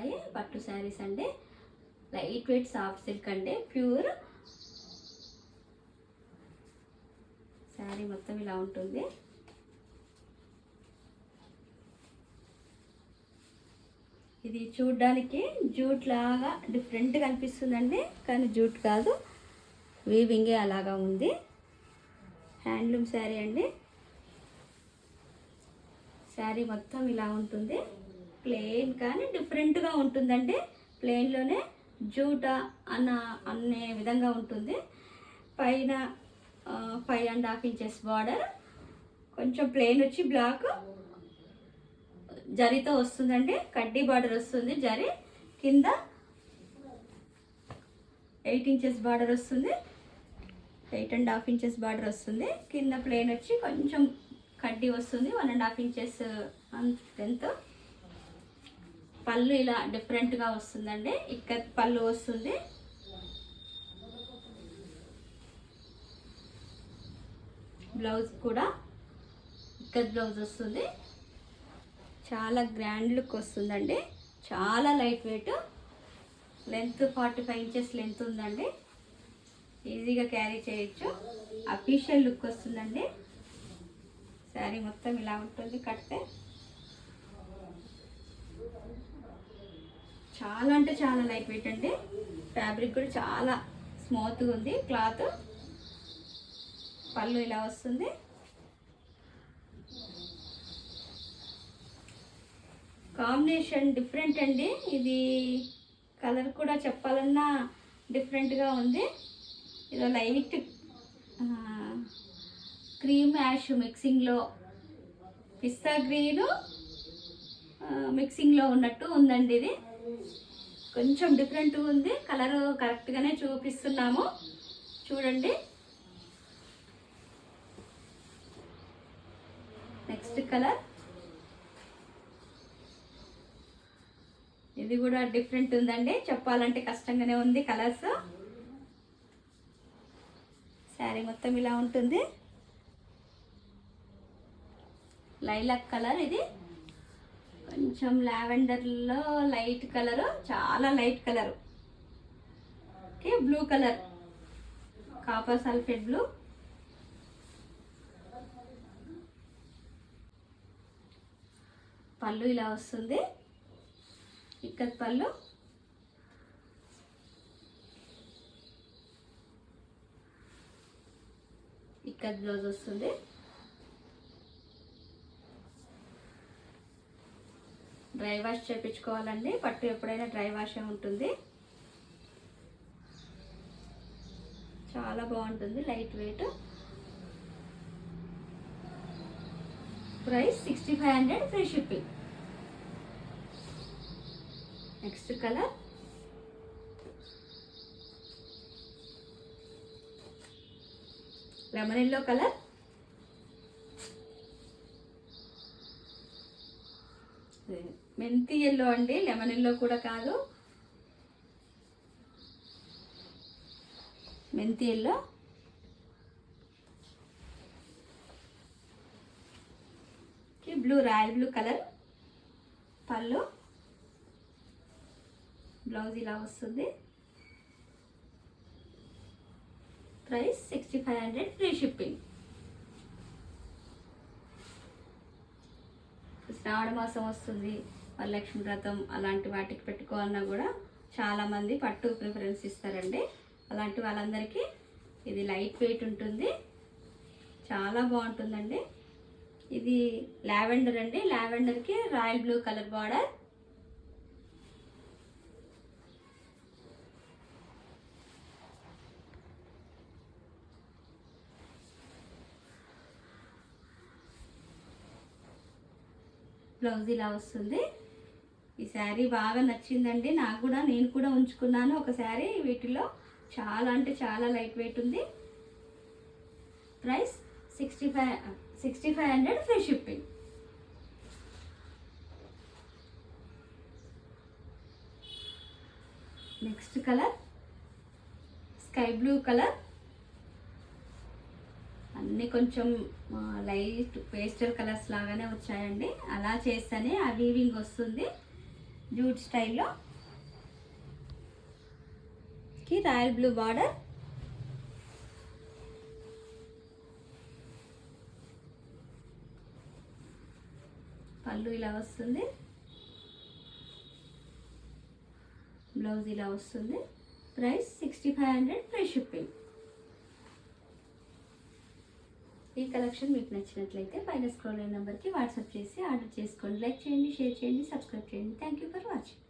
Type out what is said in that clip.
ఉంటాయి పట్టు శారీస్ అండి. లైట్ వెయిట్ సాఫ్ట్ సిల్క్ అండి, ప్యూర్ శారీ మొత్తం ఇలా ఉంటుంది. ఇది చూడ్డానికి జూట్ లాగా డిఫరెంట్గా అనిపిస్తుందండి, కానీ జూట్ కాదు, వీవింగే అలాగా ఉంది. హ్యాండ్లూమ్ శారీ అండి. శారీ మొత్తం ఇలా ఉంటుంది, ప్లెయిన్ కానీ డిఫరెంట్గా ఉంటుందండి. ప్లెయిన్లోనే జూటా అనే విధంగా ఉంటుంది. పైన 5.5 ఇంచెస్ బార్డర్, కొంచెం ప్లెయిన్ వచ్చి బ్లాక్ జరీతో వస్తుందండి. కడ్డీ బార్డర్ వస్తుంది, జరీ కింద 8 ఇంచెస్ బార్డర్ వస్తుంది, 8.5 ఇంచెస్ బార్డర్ వస్తుంది. కింద ప్లెయిన్ వచ్చి కొంచెం కడ్డీ వస్తుంది, 1.5 ఇంచెస్ లెంత్. పళ్ళు ఇలా డిఫరెంట్గా వస్తుందండి, ఇక్కత్ పళ్ళు వస్తుంది. బ్లౌజ్ కూడా ఇక్కత్ బ్లౌజ్ వస్తుంది. చాలా గ్రాండ్ లుక్ వస్తుందండి, చాలా light weight. Length 45 inches length ఉందండి, ఈజీగా క్యారీ చేయొచ్చు. అఫీషియల్ లుక్ వస్తుందండి. శారీ మొత్తం ఇలా ఉంటుంది కడితే. చాలా అంటే చాలా లైట్ వెయిట్ అండి. ఫ్యాబ్రిక్ కూడా చాలా స్మూత్గా ఉంది క్లాత్. పళ్ళు ఇలా వస్తుంది. కాంబినేషన్ డిఫరెంట్ అండి. ఇది కలర్ కూడా చెప్పాలన్నా డిఫరెంట్గా ఉంది. ఇది లైట్ క్రీమ్ యాష్ మిక్సింగ్లో, పిస్తా గ్రీను మిక్సింగ్లో ఉన్నట్టు ఉందండి. ఇది కొంచెం డిఫరెంట్గా ఉంది. కలర్ కరెక్ట్గానే చూపిస్తున్నాము, చూడండి. నెక్స్ట్ కలర్, ఇది కూడా డిఫరెంట్ ఉందండి, చెప్పాలంటే కష్టంగానే ఉంది కలర్స్. శారీ మొత్తం ఇలా ఉంటుంది. లైలాక్ కలర్, ఇది కొంచెం లావెండర్లో లైట్ కలరు, చాలా light colour. Okay, blue colour, copper sulphate blue. పళ్ళు ఇలా వస్తుంది, ఇక్కత్ పళ్ళు. ఇక్కత్ బ్లౌజ్ వస్తుంది. డ్రై వాష్ చేయించుకోవాలండి, పట్టు ఎప్పుడైనా డ్రై వాషే ఉంటుంది. చాలా బాగుంటుంది, light weight. Price 6500, free shipping. Next colour, lemon yellow colour. మెంతి ఎల్లో అండి, లెమన్ ఎల్లో కూడా కాదు, మెంతి yellow. Blue, royal blue colour. పళ్ళు, బ్లౌజ్ ఇలా వస్తుంది. Price 6500, free shipping. శ్రావణ మాసం వస్తుంది, వరలక్ష్మి వ్రతం అలాంటి వాటికి పెట్టుకోవాలన్నా కూడా చాలామంది పట్టు ప్రిఫరెన్స్ ఇస్తారండి. అలాంటి వాళ్ళందరికీ ఇది లైట్ వెయిట్ ఉంటుంది, చాలా బాగుంటుందండి. ఇది లావెండర్ అండి, లావెండర్కి royal blue colour border. Blouse ఇలా వస్తుంది. ఈ శారీ బాగా నచ్చిందండి నాకు కూడా, నేను కూడా ఉంచుకున్నాను ఒక శారీ వీటిలో. చాలా అంటే చాలా లైట్ వెయిట్ ఉంది. Price 6500, free shipping. Next colour, sky blue colour. అన్నీ కొంచెం లైట్ పేస్టల్ కలర్స్ లాగానే వచ్చాయండి. అలా చేస్తేనే ఆ వీవింగ్ వస్తుంది. జూట్ స్టైల్లో కి రాయల్ బ్లూ బార్డర్, పళ్ళు ఇలా వస్తుంది, బ్లౌజ్ ఇలా వస్తుంది. Price 6500 free shipping. ఈ కలెక్షన్ మీకు నచ్చినట్లయితే పైన స్క్రోల్ అయిన నెంబర్కి వాట్సాప్ చేసి ఆర్డర్ చేసుకోండి. లైక్ చేయండి, షేర్ చేయండి, సబ్స్క్రైబ్ చేయండి. Thank you for watching.